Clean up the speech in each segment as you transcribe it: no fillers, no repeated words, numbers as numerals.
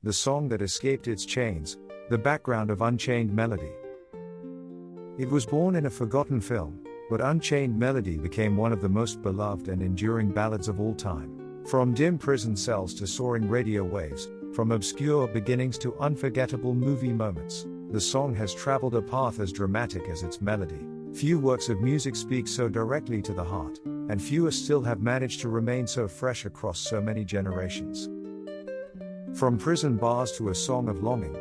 the song that escaped its chains, the background of Unchained Melody. It was born in a forgotten film, but Unchained Melody became one of the most beloved and enduring ballads of all time. From dim prison cells to soaring radio waves, from obscure beginnings to unforgettable movie moments, the song has traveled a path as dramatic as its melody. Few works of music speak so directly to the heart, and fewer still have managed to remain so fresh across so many generations. From prison bars to a song of longing.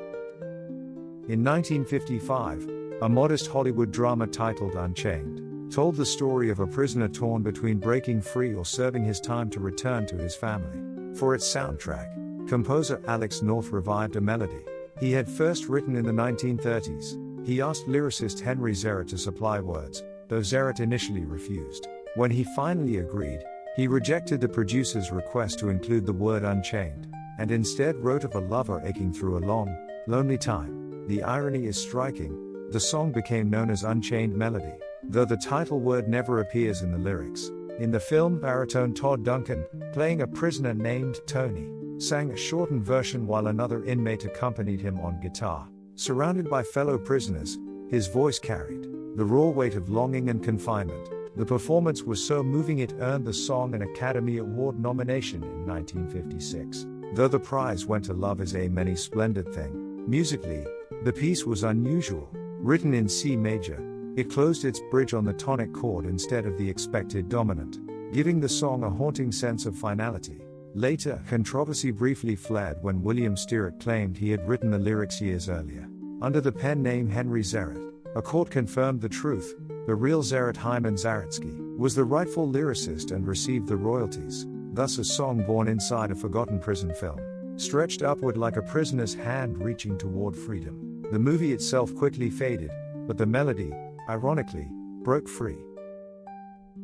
In 1955, a modest Hollywood drama titled Unchained told the story of a prisoner torn between breaking free or serving his time to return to his family. For its soundtrack, composer Alex North revived a melody he had first written in the 1930s. He asked lyricist Henry Zarrett to supply words, though Zarrett initially refused. When he finally agreed, he rejected the producer's request to include the word unchained, and instead wrote of a lover aching through a long, lonely time. The irony is striking. The song became known as Unchained Melody, though the title word never appears in the lyrics. In the film, baritone Todd Duncan, playing a prisoner named Tony, sang a shortened version while another inmate accompanied him on guitar. Surrounded by fellow prisoners, his voice carried the raw weight of longing and confinement. The performance was so moving it earned the song an Academy Award nomination in 1956. Though the prize went to Love Is a Many Splendid Thing. Musically, the piece was unusual. Written in C major, it closed its bridge on the tonic chord instead of the expected dominant, giving the song a haunting sense of finality. Later, controversy briefly flared when William Sterrett claimed he had written the lyrics years earlier. Under the pen name Henry Zarrett, a court confirmed the truth. The real Zarrett, Hyman Zaretsky, was the rightful lyricist and received the royalties. Thus a song born inside a forgotten prison film, stretched upward like a prisoner's hand reaching toward freedom. The movie itself quickly faded, but the melody, ironically, broke free.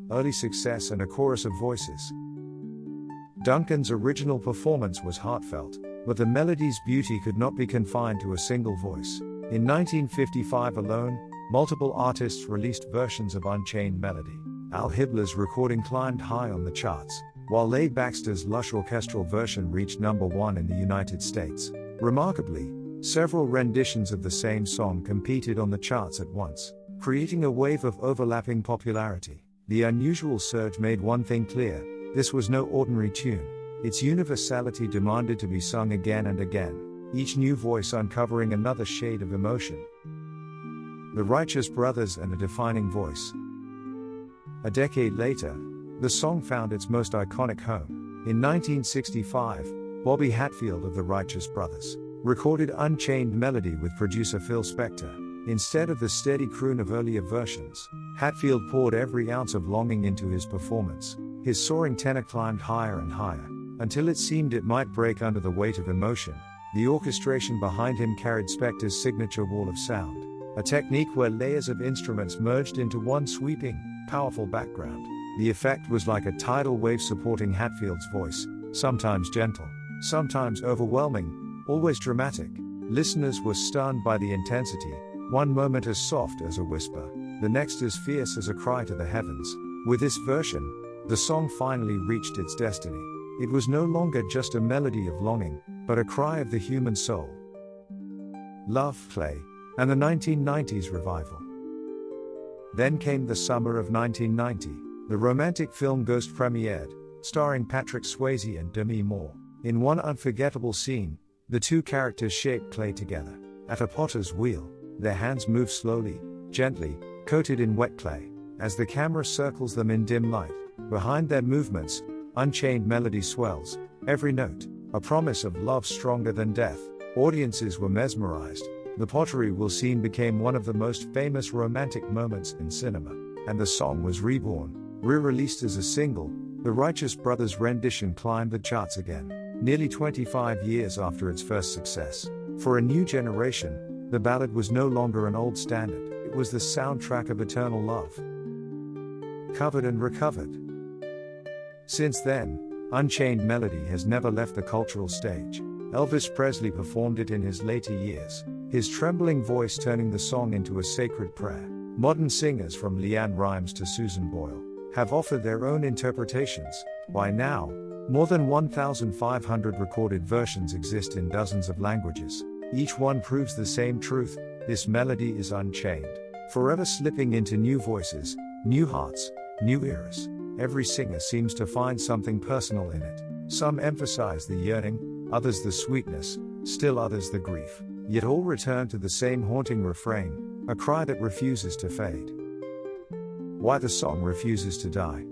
Early success and a chorus of voices. Duncan's original performance was heartfelt, but the melody's beauty could not be confined to a single voice. In 1955 alone, multiple artists released versions of Unchained Melody. Al Hibbler's recording climbed high on the charts, while Leigh Baxter's lush orchestral version reached #1 in the United States. Remarkably, several renditions of the same song competed on the charts at once, creating a wave of overlapping popularity. The unusual surge made one thing clear: this was no ordinary tune. Its universality demanded to be sung again and again, each new voice uncovering another shade of emotion. The Righteous Brothers and a defining voice. A decade later, the song found its most iconic home. In 1965, Bobby Hatfield of the Righteous Brothers recorded Unchained Melody with producer Phil Spector. Instead of the steady croon of earlier versions, Hatfield poured every ounce of longing into his performance. His soaring tenor climbed higher and higher, until it seemed it might break under the weight of emotion. The orchestration behind him carried Spector's signature wall of sound, a technique where layers of instruments merged into one sweeping, powerful background. The effect was like a tidal wave supporting Hatfield's voice, sometimes gentle, sometimes overwhelming, always dramatic. Listeners were stunned by the intensity, one moment as soft as a whisper, the next as fierce as a cry to the heavens. With this version, the song finally reached its destiny. It was no longer just a melody of longing, but a cry of the human soul. Love, Play, and the 1990s revival. Then came the summer of 1990. The romantic film Ghost premiered, starring Patrick Swayze and Demi Moore. In one unforgettable scene, the two characters shape clay together. At a potter's wheel, their hands move slowly, gently, coated in wet clay, as the camera circles them in dim light. Behind their movements, Unchained Melody swells, every note, a promise of love stronger than death. Audiences were mesmerized. The pottery wheel scene became one of the most famous romantic moments in cinema, and the song was reborn. Re-released as a single, the Righteous Brothers' rendition climbed the charts again, nearly 25 years after its first success. For a new generation, the ballad was no longer an old standard, it was the soundtrack of eternal love. Covered and recovered. Since then, Unchained Melody has never left the cultural stage. Elvis Presley performed it in his later years, his trembling voice turning the song into a sacred prayer. Modern singers from LeAnn Rimes to Susan Boyle have offered their own interpretations. By now, More than 1,500 recorded versions exist in dozens of languages. Each one proves the same truth: this melody is unchained, forever slipping into new voices, new hearts, new eras. Every singer seems to find something personal in it. Some emphasize the yearning, others the sweetness, still others the grief. Yet all return to the same haunting refrain, a cry that refuses to fade. Why the song refuses to die?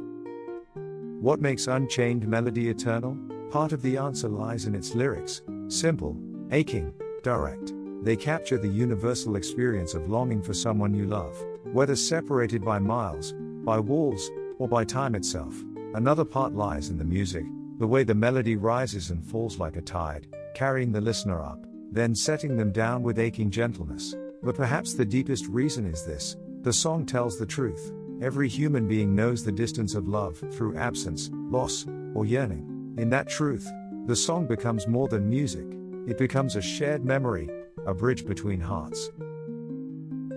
What makes Unchained Melody eternal? Part of the answer lies in its lyrics: simple, aching, direct. They capture the universal experience of longing for someone you love, whether separated by miles, by walls, or by time itself. Another part lies in the music, the way the melody rises and falls like a tide, carrying the listener up, then setting them down with aching gentleness. But perhaps the deepest reason is this: the song tells the truth. Every human being knows the distance of love through absence, loss, or yearning. In that truth, the song becomes more than music. It becomes a shared memory, a bridge between hearts.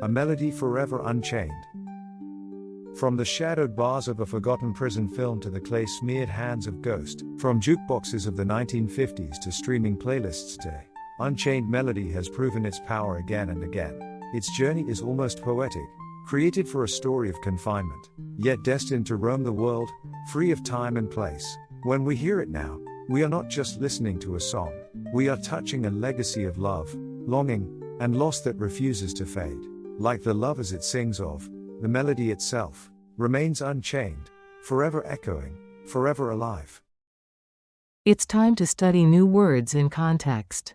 A melody forever unchained. From the shadowed bars of a forgotten prison film to the clay-smeared hands of Ghost, from jukeboxes of the 1950s to streaming playlists today, Unchained Melody has proven its power again and again. Its journey is almost poetic, created for a story of confinement, yet destined to roam the world, free of time and place. When we hear it now, we are not just listening to a song, we are touching a legacy of love, longing, and loss that refuses to fade. Like the lovers it sings of, the melody itself remains unchained, forever echoing, forever alive. It's time to study new words in context.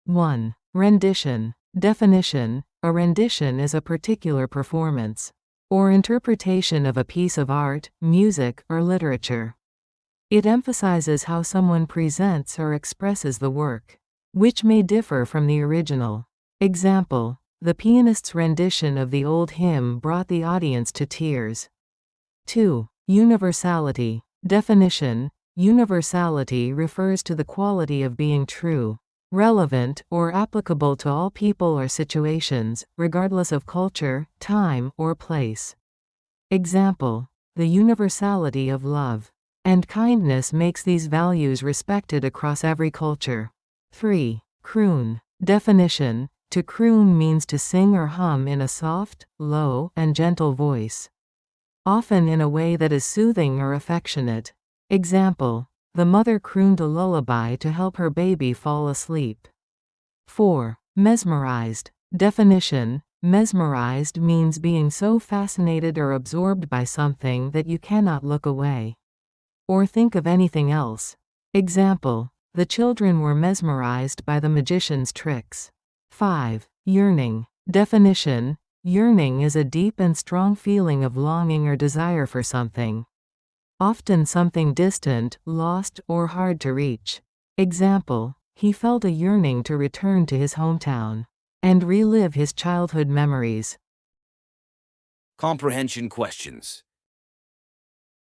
1. Rendition. Definition: a rendition is a particular performance or interpretation of a piece of art, music, or literature. It emphasizes how someone presents or expresses the work, which may differ from the original. Example: the pianist's rendition of the old hymn brought the audience to tears. 2. Universality. Definition: universality refers to the quality of being true, relevant, or applicable to all people or situations, regardless of culture, time, or place. Example: the universality of love and kindness makes these values respected across every culture. 3. Croon. Definition: to croon means to sing or hum in a soft, low, and gentle voice, often in a way that is soothing or affectionate. Example: the mother crooned a lullaby to help her baby fall asleep. 4. Mesmerized. Definition: mesmerized means being so fascinated or absorbed by something that you cannot look away or think of anything else. Example: the children were mesmerized by the magician's tricks. 5. Yearning. Definition: yearning is a deep and strong feeling of longing or desire for something, often something distant, lost, or hard to reach. Example: he felt a yearning to return to his hometown and relive his childhood memories. Comprehension questions.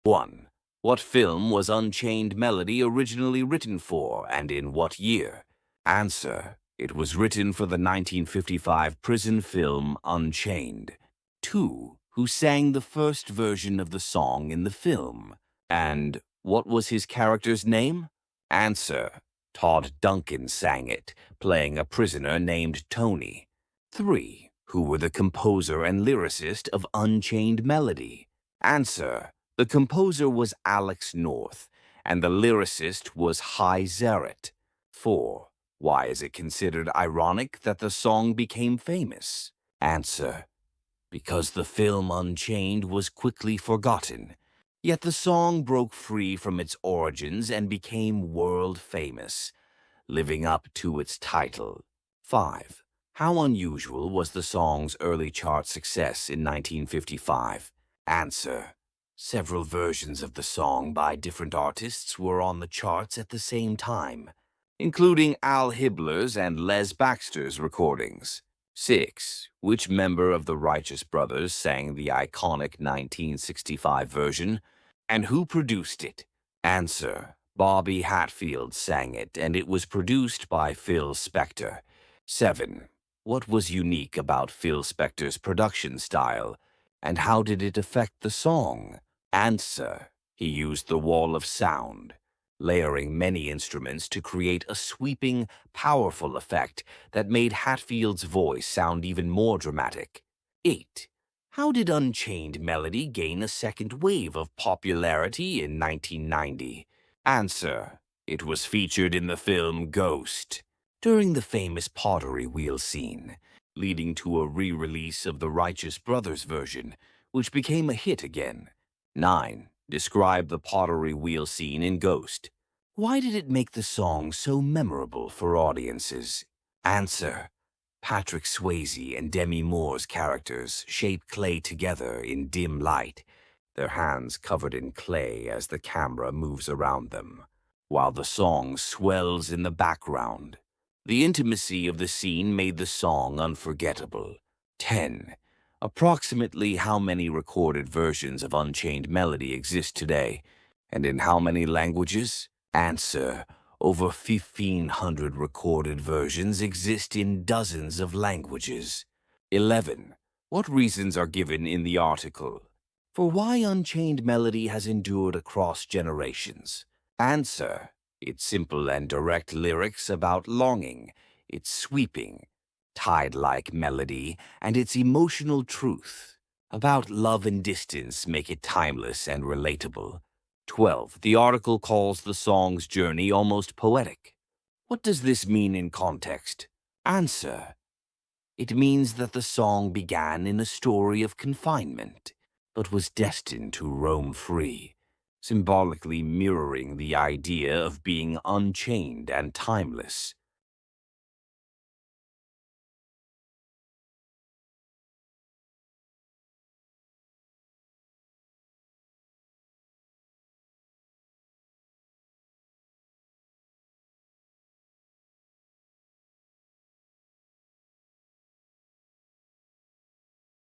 1. What film was Unchained Melody originally written for, and in what year? Answer: it was written for the 1955 prison film Unchained. 2. Who sang the first version of the song in the film? And what was his character's name? Answer: Todd Duncan sang it, playing a prisoner named Tony. 3. Who were the composer and lyricist of Unchained Melody? Answer: the composer was Alex North, and the lyricist was Hy Zerrett. 4. Why is it considered ironic that the song became famous? Answer: because the film Unchained was quickly forgotten, yet the song broke free from its origins and became world famous, living up to its title. 5. How unusual was the song's early chart success in 1955? Answer: several versions of the song by different artists were on the charts at the same time, including Al Hibbler's and Les Baxter's recordings. 6. Which member of the Righteous Brothers sang the iconic 1965 version, and who produced it? Answer: Bobby Hatfield sang it, and it was produced by Phil Spector. 7. What was unique about Phil Spector's production style, and how did it affect the song? Answer: He used the wall of sound, layering many instruments to create a sweeping, powerful effect that made Hatfield's voice sound even more dramatic. 8. How did Unchained Melody gain a second wave of popularity in 1990? Answer: it was featured in the film Ghost, during the famous pottery wheel scene, leading to a re-release of the Righteous Brothers version, which became a hit again. 9. Describe the pottery wheel scene in Ghost. Why did it make the song so memorable for audiences? Answer: Patrick Swayze and Demi Moore's characters shape clay together in dim light, their hands covered in clay as the camera moves around them, while the song swells in the background. The intimacy of the scene made the song unforgettable. 10. Approximately how many recorded versions of Unchained Melody exist today, and in how many languages? Answer: over 1,500 recorded versions exist in dozens of languages. 11. What reasons are given in the article for why Unchained Melody has endured across generations? Answer: its simple and direct lyrics about longing, its sweeping, tide-like melody, and its emotional truth about love and distance make it timeless and relatable. 12. The article calls the song's journey almost poetic. What does this mean in context? Answer: it means that the song began in a story of confinement, but was destined to roam free, symbolically mirroring the idea of being unchained and timeless.